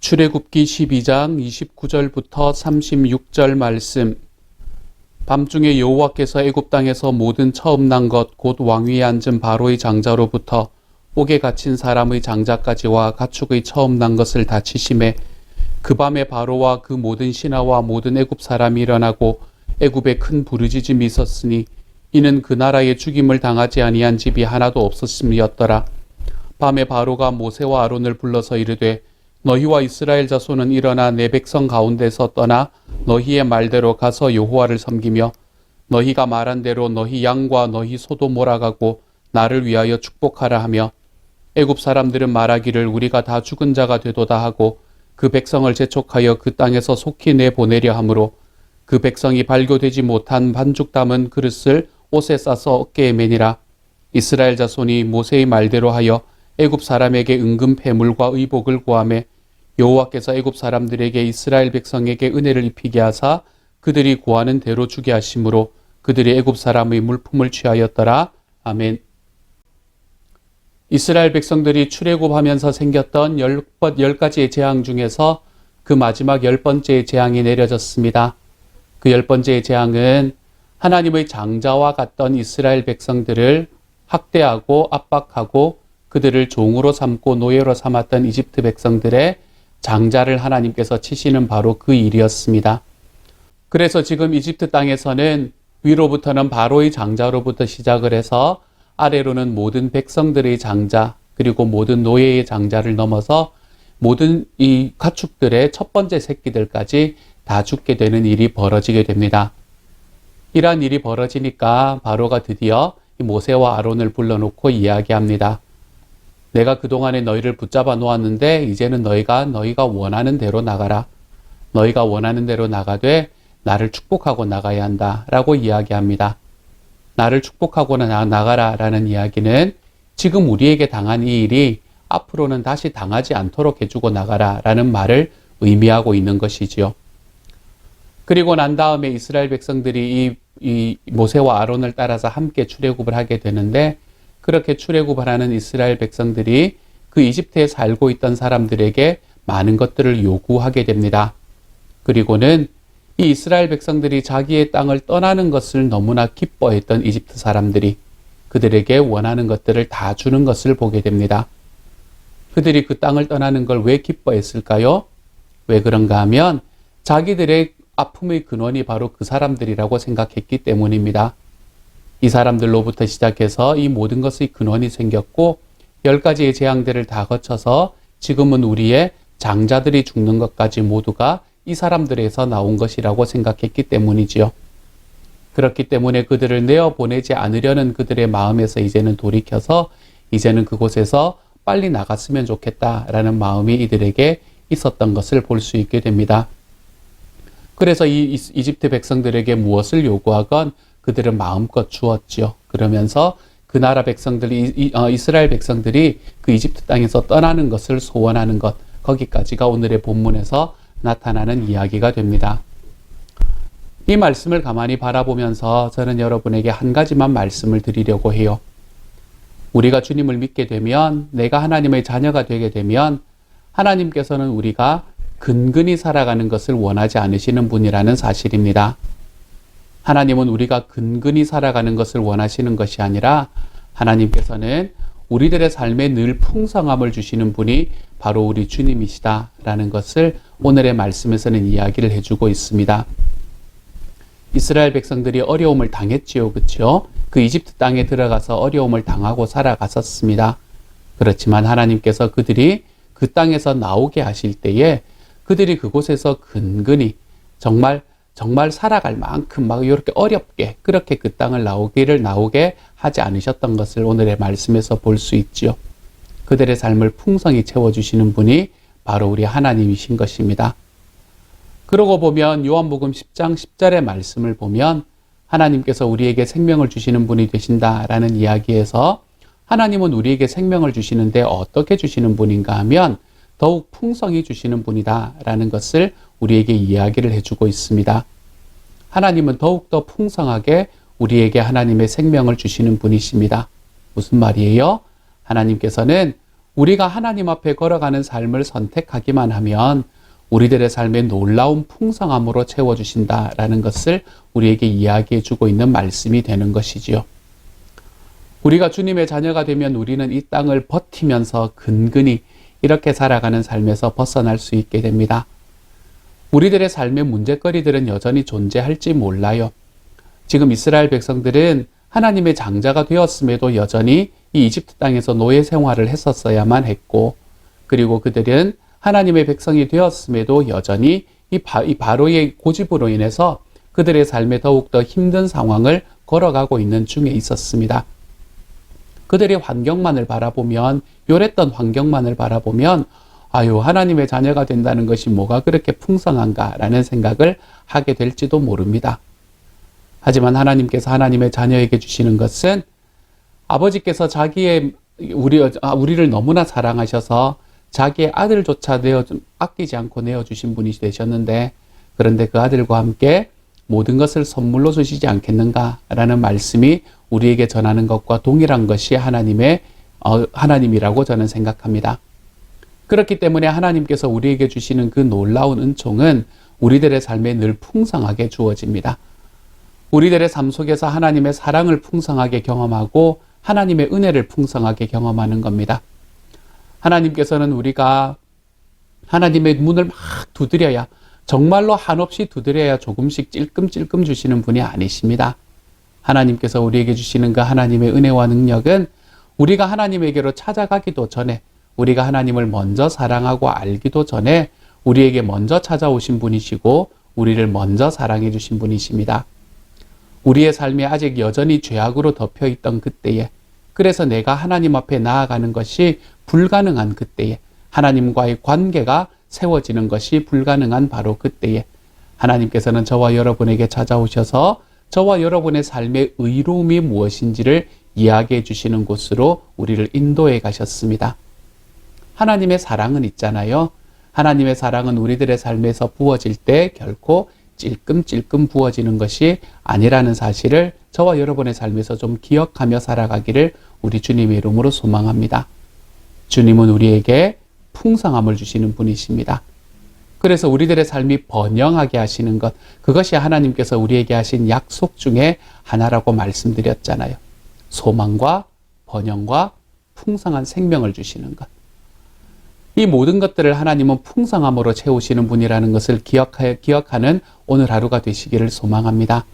출애굽기 12장 29절부터 36절 말씀. 밤중에 여호와께서 애굽 땅에서 모든 처음 난 것 곧 왕위에 앉은 바로의 장자로부터 옥에 갇힌 사람의 장자까지와 가축의 처음 난 것을 다 치심에 그 밤에 바로와 그 모든 신하와 모든 애굽 사람이 일어나고 애굽에 큰 부르짖음이 있었으니 이는 그 나라에 죽임을 당하지 아니한 집이 하나도 없었음이었더라. 밤에 바로가 모세와 아론을 불러서 이르되 너희와 이스라엘 자손은 일어나 내 백성 가운데서 떠나 너희의 말대로 가서 여호와를 섬기며 너희가 말한 대로 너희 양과 너희 소도 몰아가고 나를 위하여 축복하라 하며 애굽 사람들은 말하기를 우리가 다 죽은 자가 되도다 하고 그 백성을 재촉하여 그 땅에서 속히 내보내려 하므로 그 백성이 발교되지 못한 반죽 담은 그릇을 옷에 싸서 어깨에 매니라. 이스라엘 자손이 모세의 말대로 하여 애굽 사람에게 은금 패물과 의복을 구하매 여호와께서 애굽 사람들에게 이스라엘 백성에게 은혜를 입히게 하사 그들이 구하는 대로 주게 하심으로 그들이 애굽 사람의 물품을 취하였더라. 아멘. 이스라엘 백성들이 출애굽하면서 생겼던 10가지의 재앙 중에서 그 마지막 10번째의 재앙이 내려졌습니다. 그 10번째의 재앙은 하나님의 장자와 같던 이스라엘 백성들을 학대하고 압박하고 그들을 종으로 삼고 노예로 삼았던 이집트 백성들의 장자를 하나님께서 치시는 바로 그 일이었습니다. 그래서 지금 이집트 땅에서는 위로부터는 바로의 장자로부터 시작을 해서 아래로는 모든 백성들의 장자 그리고 모든 노예의 장자를 넘어서 모든 이 가축들의 첫 번째 새끼들까지 다 죽게 되는 일이 벌어지게 됩니다. 이러한 일이 벌어지니까 바로가 드디어 모세와 아론을 불러놓고 이야기합니다. 내가 그동안에 너희를 붙잡아 놓았는데 이제는 너희가 원하는 대로 나가라. 너희가 원하는 대로 나가되 나를 축복하고 나가야 한다 라고 이야기합니다. 나를 축복하고 나가라 라는 이야기는 지금 우리에게 당한 이 일이 앞으로는 다시 당하지 않도록 해주고 나가라 라는 말을 의미하고 있는 것이지요. 그리고 난 다음에 이스라엘 백성들이 이 모세와 아론을 따라서 함께 출애굽을 하게 되는데 그렇게 출애굽을 하는 이스라엘 백성들이 그 이집트에 살고 있던 사람들에게 많은 것들을 요구하게 됩니다. 그리고는 이 이스라엘 백성들이 자기의 땅을 떠나는 것을 너무나 기뻐했던 이집트 사람들이 그들에게 원하는 것들을 다 주는 것을 보게 됩니다. 그들이 그 땅을 떠나는 걸 왜 기뻐했을까요? 왜 그런가 하면 자기들의 아픔의 근원이 바로 그 사람들이라고 생각했기 때문입니다. 이 사람들로부터 시작해서 이 모든 것의 근원이 생겼고 10가지의 재앙들을 다 거쳐서 지금은 우리의 장자들이 죽는 것까지 모두가 이 사람들에서 나온 것이라고 생각했기 때문이지요. 그렇기 때문에 그들을 내어보내지 않으려는 그들의 마음에서 이제는 돌이켜서 이제는 그곳에서 빨리 나갔으면 좋겠다라는 마음이 이들에게 있었던 것을 볼 수 있게 됩니다. 그래서 이 이집트 백성들에게 무엇을 요구하건 그들은 마음껏 주었지요. 그러면서 그 나라 백성들이 이스라엘 백성들이 그 이집트 땅에서 떠나는 것을 소원하는 것 거기까지가 오늘의 본문에서 나타나는 이야기가 됩니다. 이 말씀을 가만히 바라보면서 저는 여러분에게 한 가지만 말씀을 드리려고 해요. 우리가 주님을 믿게 되면 내가 하나님의 자녀가 되게 되면 하나님께서는 우리가 근근히 살아가는 것을 원하지 않으시는 분이라는 사실입니다. 하나님은 우리가 근근히 살아가는 것을 원하시는 것이 아니라 하나님께서는 우리들의 삶에 늘 풍성함을 주시는 분이 바로 우리 주님이시다라는 것을 오늘의 말씀에서는 이야기를 해주고 있습니다. 이스라엘 백성들이 어려움을 당했지요. 그렇죠? 그 이집트 땅에 들어가서 어려움을 당하고 살아갔었습니다. 그렇지만 하나님께서 그들이 그 땅에서 나오게 하실 때에 그들이 그곳에서 근근히 정말 살아갈 만큼 막 이렇게 어렵게 그렇게 그 땅을 나오게 하지 않으셨던 것을 오늘의 말씀에서 볼 수 있지요. 그들의 삶을 풍성히 채워주시는 분이 바로 우리 하나님이신 것입니다. 그러고 보면 요한복음 10장 10절의 말씀을 보면 하나님께서 우리에게 생명을 주시는 분이 되신다라는 이야기에서 하나님은 우리에게 생명을 주시는데 어떻게 주시는 분인가 하면 더욱 풍성히 주시는 분이다라는 것을 우리에게 이야기를 해주고 있습니다. 하나님은 더욱더 풍성하게 우리에게 하나님의 생명을 주시는 분이십니다. 무슨 말이에요? 하나님께서는 우리가 하나님 앞에 걸어가는 삶을 선택하기만 하면 우리들의 삶에 놀라운 풍성함으로 채워주신다라는 것을 우리에게 이야기해 주고 있는 말씀이 되는 것이지요. 우리가 주님의 자녀가 되면 우리는 이 땅을 버티면서 근근히 이렇게 살아가는 삶에서 벗어날 수 있게 됩니다. 우리들의 삶의 문제거리들은 여전히 존재할지 몰라요. 지금 이스라엘 백성들은 하나님의 장자가 되었음에도 여전히 이 이집트 땅에서 노예 생활을 했었어야만 했고, 그리고 그들은 하나님의 백성이 되었음에도 여전히 이 바로의 고집으로 인해서 그들의 삶에 더욱더 힘든 상황을 걸어가고 있는 중에 있었습니다. 그들의 환경만을 바라보면, 요랬던 환경만을 바라보면 아유, 하나님의 자녀가 된다는 것이 뭐가 그렇게 풍성한가라는 생각을 하게 될지도 모릅니다. 하지만 하나님께서 하나님의 자녀에게 주시는 것은 아버지께서 우리를 너무나 사랑하셔서 자기의 아들조차 아끼지 않고 내어주신 분이 되셨는데, 그런데 그 아들과 함께 모든 것을 선물로 주시지 않겠는가라는 말씀이 우리에게 전하는 것과 동일한 것이 하나님이라고 저는 생각합니다. 그렇기 때문에 하나님께서 우리에게 주시는 그 놀라운 은총은 우리들의 삶에 늘 풍성하게 주어집니다. 우리들의 삶 속에서 하나님의 사랑을 풍성하게 경험하고 하나님의 은혜를 풍성하게 경험하는 겁니다. 하나님께서는 우리가 하나님의 문을 막 두드려야, 정말로 한없이 두드려야 조금씩 찔끔찔끔 주시는 분이 아니십니다. 하나님께서 우리에게 주시는 그 하나님의 은혜와 능력은 우리가 하나님에게로 찾아가기도 전에, 우리가 하나님을 먼저 사랑하고 알기도 전에 우리에게 먼저 찾아오신 분이시고 우리를 먼저 사랑해 주신 분이십니다. 우리의 삶이 아직 여전히 죄악으로 덮여있던 그때에, 그래서 내가 하나님 앞에 나아가는 것이 불가능한 그때에, 하나님과의 관계가 세워지는 것이 불가능한 바로 그때에 하나님께서는 저와 여러분에게 찾아오셔서 저와 여러분의 삶의 의로움이 무엇인지를 이야기해 주시는 곳으로 우리를 인도해 가셨습니다. 하나님의 사랑은 있잖아요. 하나님의 사랑은 우리들의 삶에서 부어질 때 결코 찔끔찔끔 부어지는 것이 아니라는 사실을 저와 여러분의 삶에서 좀 기억하며 살아가기를 우리 주님의 이름으로 소망합니다. 주님은 우리에게 풍성함을 주시는 분이십니다. 그래서 우리들의 삶이 번영하게 하시는 것, 그것이 하나님께서 우리에게 하신 약속 중에 하나라고 말씀드렸잖아요. 소망과 번영과 풍성한 생명을 주시는 것. 이 모든 것들을 하나님은 풍성함으로 채우시는 분이라는 것을 기억하는 오늘 하루가 되시기를 소망합니다.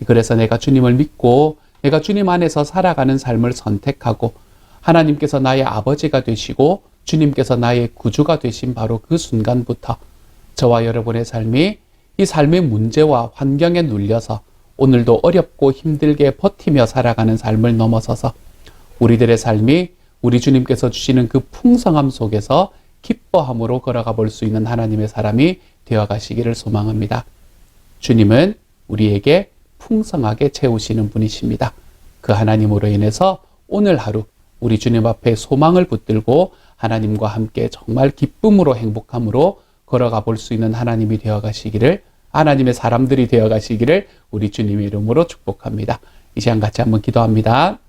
그래서 내가 주님을 믿고 내가 주님 안에서 살아가는 삶을 선택하고 하나님께서 나의 아버지가 되시고 주님께서 나의 구주가 되신 바로 그 순간부터 저와 여러분의 삶이 이 삶의 문제와 환경에 눌려서 오늘도 어렵고 힘들게 버티며 살아가는 삶을 넘어서서 우리들의 삶이 우리 주님께서 주시는 그 풍성함 속에서 기뻐함으로 걸어가 볼 수 있는 하나님의 사람이 되어가시기를 소망합니다. 주님은 우리에게 풍성하게 채우시는 분이십니다. 그 하나님으로 인해서 오늘 하루 우리 주님 앞에 소망을 붙들고 하나님과 함께 정말 기쁨으로 행복함으로 걸어가 볼 수 있는 하나님이 되어가시기를, 하나님의 사람들이 되어가시기를 우리 주님의 이름으로 축복합니다. 이 시간 같이 한번 기도합니다.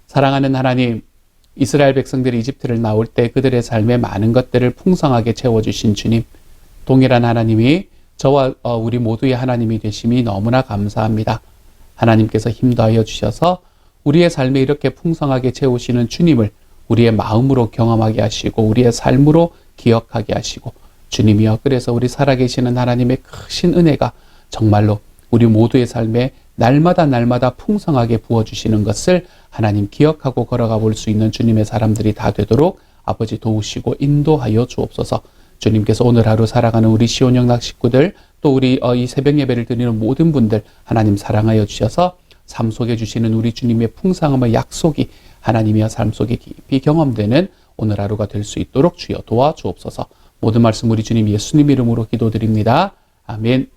사랑하는 하나님, 이스라엘 백성들이 이집트를 나올 때 그들의 삶에 많은 것들을 풍성하게 채워주신 주님, 동일한 하나님이 저와 우리 모두의 하나님이 되심이 너무나 감사합니다. 하나님께서 힘도하여 주셔서 우리의 삶에 이렇게 풍성하게 채우시는 주님을 우리의 마음으로 경험하게 하시고 우리의 삶으로 기억하게 하시고, 주님이여, 그래서 우리 살아계시는 하나님의 크신 은혜가 정말로 우리 모두의 삶에 날마다 풍성하게 부어주시는 것을 하나님 기억하고 걸어가 볼 수 있는 주님의 사람들이 다 되도록 아버지 도우시고 인도하여 주옵소서. 주님께서 오늘 하루 살아가는 우리 시온영락 식구들, 또 우리 이 새벽 예배를 드리는 모든 분들 하나님 사랑하여 주셔서 삶 속에 주시는 우리 주님의 풍성함의 약속이 하나님이여 삶 속에 깊이 경험되는 오늘 하루가 될 수 있도록 주여 도와주옵소서. 모든 말씀 우리 주님 예수님 이름으로 기도드립니다. 아멘.